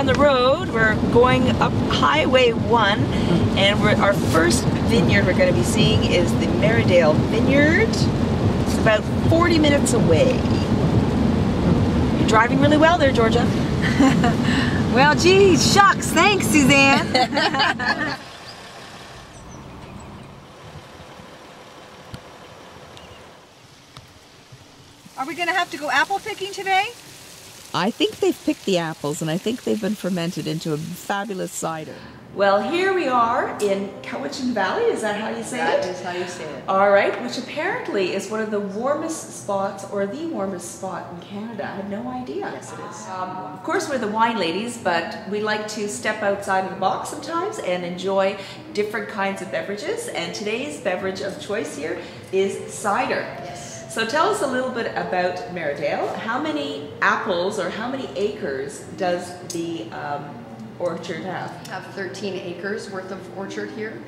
down the road. We're going up Highway 1, and our first vineyard we're going to be seeing is the Merridale Vineyard. It's about 40 minutes away. You're driving really well there, Georgia. Well, geez, shucks. Thanks, Suzanne. Are we going to have to go apple picking today? I think they've picked the apples, and I think they've been fermented into a fabulous cider. Well, here we are in Cowichan Valley. Is that how you say it? That is how you say it. All right, which apparently is one of the warmest spots, or the warmest spot in Canada. I had no idea. Yes, it is. Of course, we're the wine ladies, but we like to step outside of the box sometimes and enjoy different kinds of beverages. And today's beverage of choice here is cider. Yes. So tell us a little bit about Merridale. How many apples or how many acres does the orchard have? We have 13 acres worth of orchard here.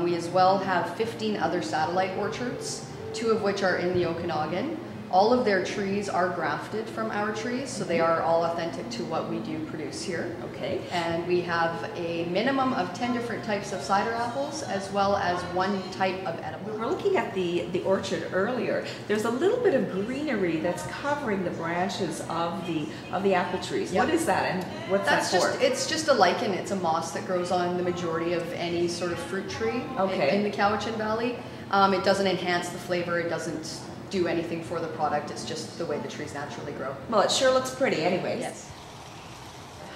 We as well have 15 other satellite orchards, 2 of which are in the Okanagan. All of their trees are grafted from our trees, so they are all authentic to what we do produce here. Okay. And we have a minimum of 10 different types of cider apples, as well as 1 type of edible. We were looking at the orchard earlier. There's a little bit of greenery that's covering the branches of the apple trees. Yep. What is that, and what's that for? It's just a lichen. It's a moss that grows on the majority of any sort of fruit tree in the Cowichan Valley. It doesn't enhance the flavor. It doesn't do anything for the product. It's just the way the trees naturally grow. Well, it sure looks pretty anyways. Yes.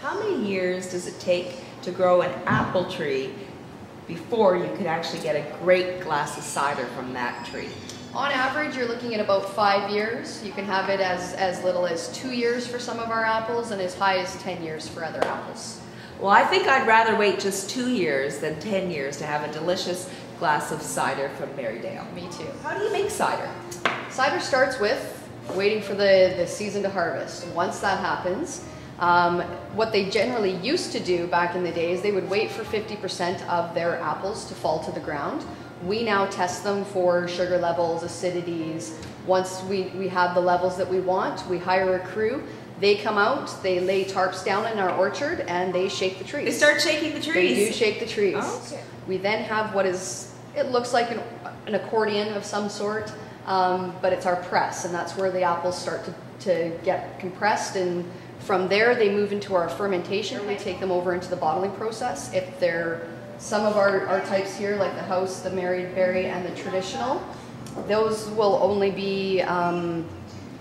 How many years does it take to grow an apple tree before you could actually get a great glass of cider from that tree? On average, you're looking at about 5 years. You can have it as little as 2 years for some of our apples and as high as 10 years for other apples. Well, I think I'd rather wait just 2 years than 10 years to have a delicious glass of cider from Merridale. Me too. How do you make cider? Cider starts with waiting for the season to harvest. Once that happens, what they generally used to do back in the days, they would wait for 50% of their apples to fall to the ground. We now test them for sugar levels, acidities. Once we have the levels that we want, we hire a crew. They come out, they lay tarps down in our orchard, and they shake the trees. They start shaking the trees? They do shake the trees. Oh, okay. We then have it looks like an accordion of some sort, but it's our press, and that's where the apples start to get compressed, and from there they move into our fermentation. We take them over into the bottling process. If they're some of our types here, like the house, the married berry, and the traditional, those will only be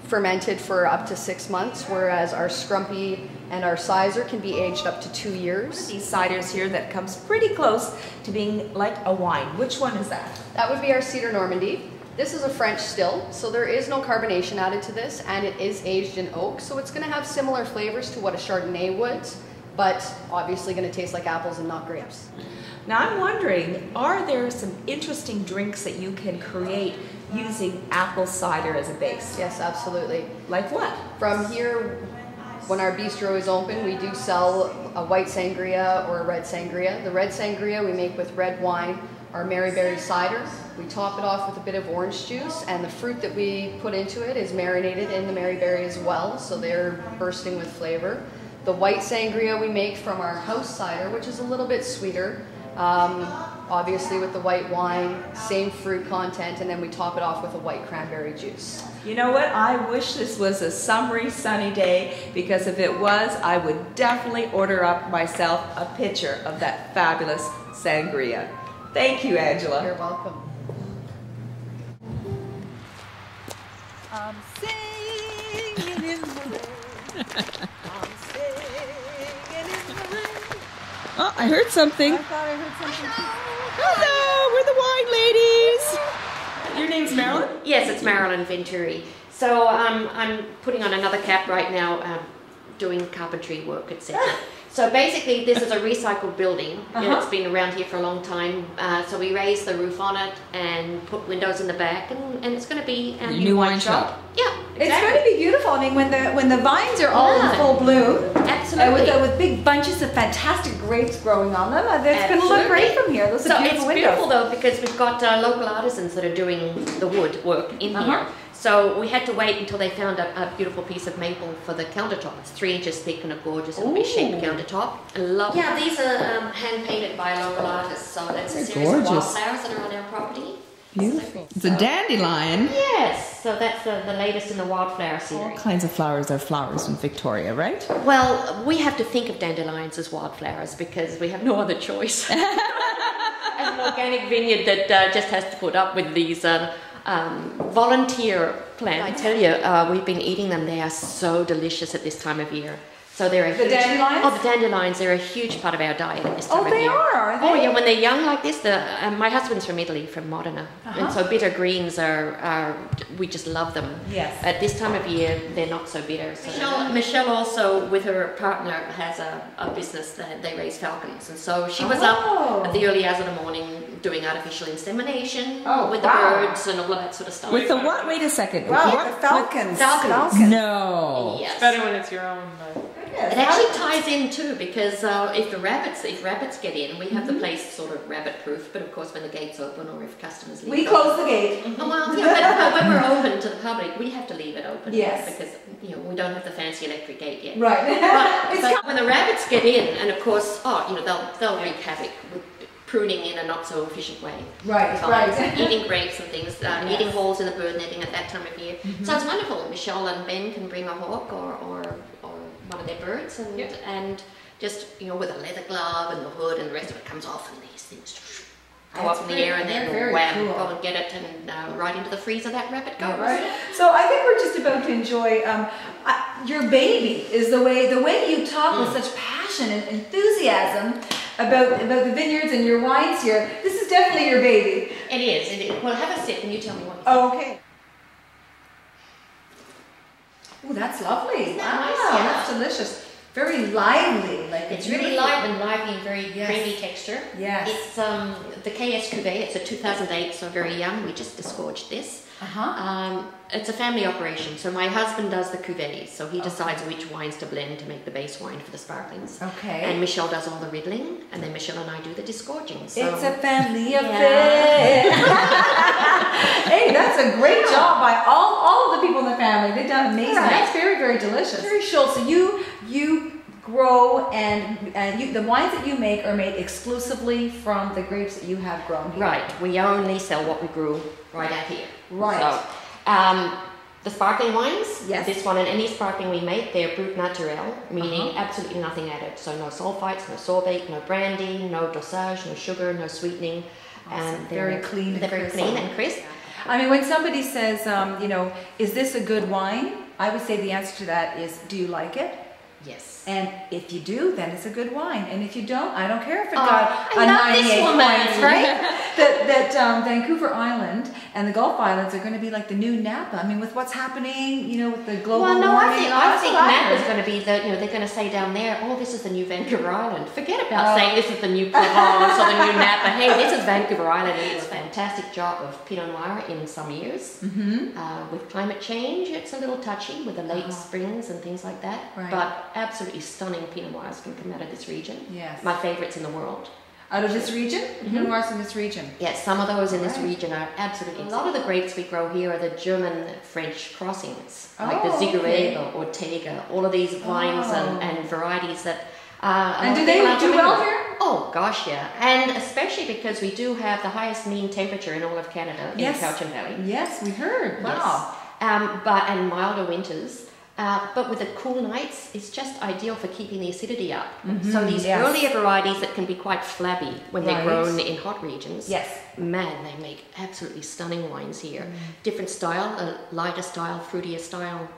fermented for up to 6 months, whereas our scrumpy and our sizer can be aged up to 2 years. These ciders here that comes pretty close to being like a wine. Which one is that? That would be our Cedar Normandy. This is a French still, so there is no carbonation added to this, and it is aged in oak, so it's going to have similar flavors to what a Chardonnay would, but obviously going to taste like apples and not grapes. Now I'm wondering, are there some interesting drinks that you can create using apple cider as a base? Yes, absolutely. Like what? From here, when our bistro is open, we do sell a white sangria or a red sangria. The red sangria we make with red wine, our Maryberry cider. We top it off with a bit of orange juice, and the fruit that we put into it is marinated in the Maryberry as well, so they're bursting with flavor. The white sangria we make from our house cider, which is a little bit sweeter, obviously with the white wine, same fruit content, and then we top it off with a white cranberry juice. You know what? I wish this was a summery, sunny day, because if it was, I would definitely order up myself a pitcher of that fabulous sangria. Thank you, Angela. You're welcome. I'm singing in the rain. I'm singing in the rain. Oh, I heard something. I thought I heard something too. Hello, we're the wine ladies. Your name's Marilyn? Yes, it's Marilyn Venturi. So I'm putting on another cap right now, doing carpentry work, etc. So basically, this is a recycled building. It's been around here for a long time. So we raised the roof on it and put windows in the back, and it's going to be a new wine shop. Yeah, exactly. It's going to be beautiful. I mean, when the vines are all in full bloom, absolutely, with big bunches of fantastic grapes growing on them, it's going to look great from here. Those are beautiful windows. Beautiful though, because we've got local artisans that are doing the wood work in here. So we had to wait until they found a beautiful piece of maple for the countertop. It's 3 inches thick and a gorgeous little bit shaped countertop. I love. Yeah, these are hand painted by local artists. So that's a series of wildflowers that are on our property. Beautiful. It's a dandelion. Yes, so that's the latest in the wildflower series. All kinds of flowers are flowers in Victoria, right? Well, we have to think of dandelions as wildflowers because we have no other choice. As an organic vineyard that just has to put up with these volunteer plants. I tell you, we've been eating them. They are so delicious at this time of year. So they're a dandelions? Oh, the dandelions, they're a huge part of our diet at this time of year. Are they? Oh, yeah, when they're young like this, my husband's from Italy, from Modena, and so bitter greens are, we just love them. Yes. At this time of year, they're not so bitter. So Michelle also, with her partner, has a business that they raise falcons, and so she was up at the early hours of the morning doing artificial insemination with the birds and all of that sort of stuff. With the what? Wait a second. Wow, What? the falcons. Falcons. No. Yes. It's better when it's your own, but... It actually ties in too because if rabbits get in, we have the place sort of rabbit proof. But of course, when the gates open or if customers leave, We close the gate. Oh, well, yeah, but when we're open to the public, we have to leave it open. Yes. Because we don't have the fancy electric gate yet. Right. But when the rabbits get in, and of course, they'll wreak havoc with pruning in a not so efficient way. Right. Eating grapes and things, eating holes in the bird netting at that time of year. So it's wonderful. Michelle and Ben can bring a hawk or one of their birds and just with a leather glove and the hood and the rest of it comes off and these things go up in the air and then wham, go and get it and right into the freezer that rabbit goes. Right. So I think we're just about to enjoy your baby is the way you talk with such passion and enthusiasm about the vineyards and your wines here. This is definitely your baby. It is. Well, have a sip and you tell me what you think. Oh, okay. Oh, that's lovely. Isn't that Wow, nice? Yeah. That's delicious. Very lively. It's really light and lively and very creamy texture. Yes. It's the KS Cuvée. It's a 2008, so very young. We just disgorged this. It's a family operation. So my husband does the cuvées. So he decides which wines to blend to make the base wine for the sparklings. Okay. And Michelle does all the riddling, and then Michelle and I do the disgorging. So it's a family affair. Hey, that's a great job by all of the people in the family. They've done amazing. Right. That's very, very delicious. Venturi-Schulze, so you grow and the wines that you make are made exclusively from the grapes that you have grown here. Right. We only sell what we grew right out here. Right. So, the sparkling wines, yes. This one and any sparkling we make, they're brut naturel, meaning absolutely nothing added. So no sulfites, no sorbate, no brandy, no dosage, no sugar, no sweetening. And they're very clean. They're very clean and crisp. I mean, when somebody says, is this a good wine? I would say the answer to that is, do you like it? Yes. And if you do, then it's a good wine. And if you don't, I don't care if it got a I love 98 this woman. points, right? that Vancouver Island and the Gulf Islands are going to be like the new Napa. I mean, with what's happening, with the global warming. I think Napa's going to be they're going to say down there, oh, this is the new Vancouver Island. Forget about saying this is the new Provence or the new Napa. Hey, this is Vancouver Island. It's a fantastic job of Pinot Noir in some years. With climate change, it's a little touchy with the late springs and things like that. Right. But absolutely stunning Pinot Noirs can come out of this region. Yes. My favorites in the world. Out of this region? Pinot Noirs in this region? Yes, some of those in this region are absolutely... A lot of the grapes we grow here are the German-French crossings, like the Zigurega, Ortega, all of these wines and varieties that... and do they do well here? Oh, gosh, yeah. And especially because we do have the highest mean temperature in all of Canada in the Cowichan Valley. Yes, we heard. Wow. Yes. And milder winters. But with the cool nights, it's just ideal for keeping the acidity up. So these earlier varieties that can be quite flabby when they're grown in hot regions, man, they make absolutely stunning wines here. Different style, a lighter style, fruitier style,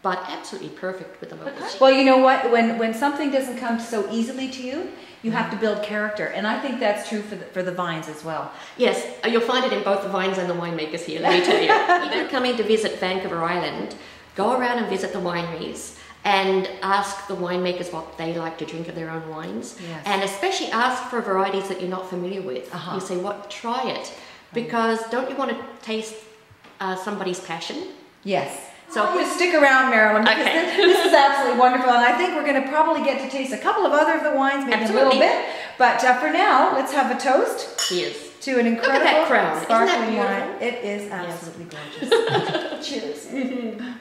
but absolutely perfect with the locals. Well, you know what? When something doesn't come so easily to you, you have to build character, and I think that's true for the vines as well. Yes, you'll find it in both the vines and the winemakers here, let me tell you. If you're coming to visit Vancouver Island, go around and visit the wineries and ask the winemakers what they like to drink of their own wines. Yes. And especially ask for varieties that you're not familiar with. You say, try it. Because don't you want to taste somebody's passion? Yes. So stick around, Marilyn, because this is absolutely wonderful. And I think we're going to probably get to taste a couple of other of the wines, maybe a little bit. But for now, let's have a toast. Cheers. to an incredible that crown. Isn't that sparkling beautiful? wine. It is absolutely gorgeous. Cheers.